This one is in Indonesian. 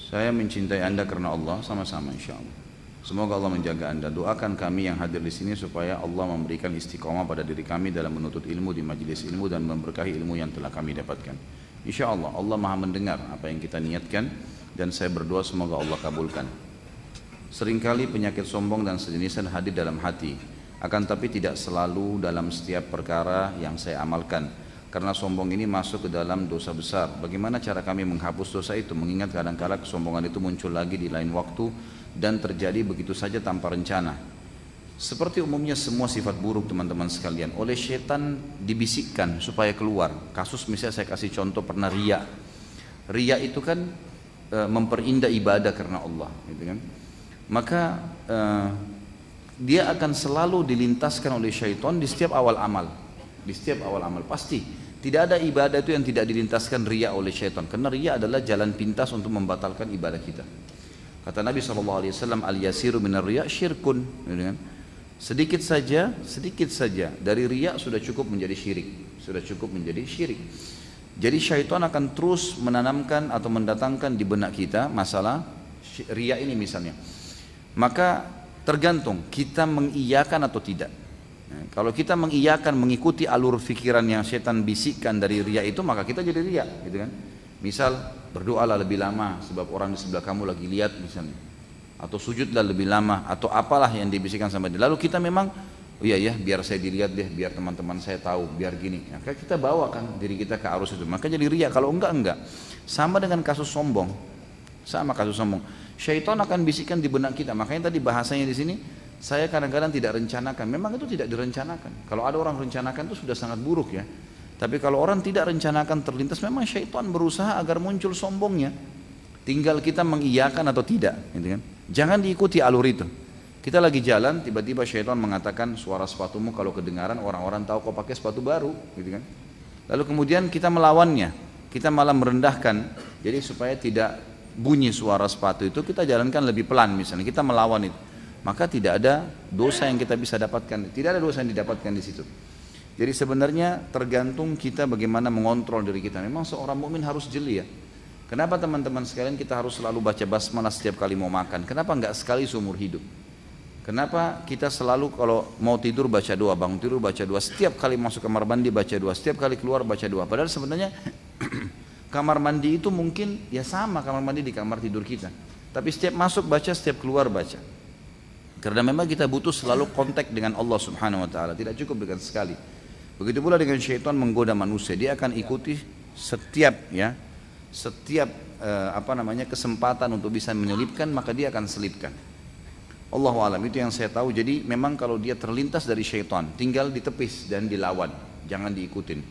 Saya mencintai Anda karena Allah, sama-sama insya Allah. Semoga Allah menjaga Anda. Doakan kami yang hadir di sini supaya Allah memberikan istiqomah pada diri kami dalam menuntut ilmu di majelis ilmu dan memberkahi ilmu yang telah kami dapatkan. Insya Allah, Allah Maha mendengar apa yang kita niatkan dan saya berdoa semoga Allah kabulkan. Seringkali penyakit sombong dan sejenisnya hadir dalam hati, akan tapi tidak selalu dalam setiap perkara yang saya amalkan. Karena sombong ini masuk ke dalam dosa besar. Bagaimana cara kami menghapus dosa itu? Mengingat kadang-kala kesombongan itu muncul lagi di lain waktu dan terjadi begitu saja tanpa rencana. Seperti umumnya semua sifat buruk teman-teman sekalian, oleh syaitan dibisikkan supaya keluar. Kasus misalnya saya kasih contoh pernah riya. Riya itu kan memperindah ibadah karena Allah, gitu kan? Maka dia akan selalu dilintaskan oleh syaitan di setiap awal amal. Di setiap awal amal pasti tidak ada ibadah itu yang tidak dilintaskan riya oleh syaitan, karena riya adalah jalan pintas untuk membatalkan ibadah kita. Kata Nabi SAW, al-yasiru minar riya syirkun, sedikit saja dari riya sudah cukup menjadi syirik, sudah cukup menjadi syirik. Jadi syaitan akan terus menanamkan atau mendatangkan di benak kita masalah riya ini misalnya. Maka tergantung kita mengiyakan atau tidak. Kalau kita mengiyakan, mengikuti alur pikiran yang setan bisikkan dari riya itu, maka kita jadi riya, gitu kan? Misal berdoalah lebih lama sebab orang di sebelah kamu lagi lihat misalnya, atau sujudlah lebih lama, atau apalah yang dibisikkan sama dia. Lalu kita memang, oh iya ya, biar saya dilihat deh, biar teman-teman saya tahu, biar gini. Maka kita bawakan diri kita ke arus itu, maka jadi riya. Kalau enggak. Sama dengan kasus sombong, sama kasus sombong. Syaitan akan bisikkan di benak kita. Makanya tadi bahasanya di sini, saya kadang-kadang tidak rencanakan. Memang itu tidak direncanakan. Kalau ada orang rencanakan itu sudah sangat buruk ya. Tapi kalau orang tidak rencanakan terlintas, memang syaitan berusaha agar muncul sombongnya. Tinggal kita mengiyakan atau tidak, gitu kan? Jangan diikuti alur itu. Kita lagi jalan, tiba-tiba syaitan mengatakan suara sepatumu kalau kedengaran orang-orang tahu kau pakai sepatu baru, gitu kan? Lalu kemudian kita melawannya, kita malah merendahkan. Jadi supaya tidak bunyi suara sepatu itu, kita jalankan lebih pelan misalnya, kita melawan itu. Maka tidak ada dosa yang kita bisa dapatkan, tidak ada dosa yang didapatkan di situ. Jadi sebenarnya tergantung kita bagaimana mengontrol diri kita. Memang seorang mukmin harus jeli ya. Kenapa teman-teman sekalian kita harus selalu baca basmalah setiap kali mau makan? Kenapa enggak sekali seumur hidup? Kenapa kita selalu kalau mau tidur baca doa, bangun tidur baca doa, setiap kali masuk kamar mandi baca doa, setiap kali keluar baca doa? Padahal sebenarnya kamar mandi itu mungkin ya sama kamar mandi di kamar tidur kita. Tapi setiap masuk baca, setiap keluar baca. Karena memang kita butuh selalu kontak dengan Allah Subhanahu wa taala, tidak cukup dengan sekali. Begitu pula dengan syaitan menggoda manusia, dia akan ikuti setiap kesempatan untuk bisa menyelipkan, maka dia akan selipkan. Allahu a'lam, itu yang saya tahu. Jadi memang kalau dia terlintas dari syaitan, tinggal ditepis dan dilawan, jangan diikutin.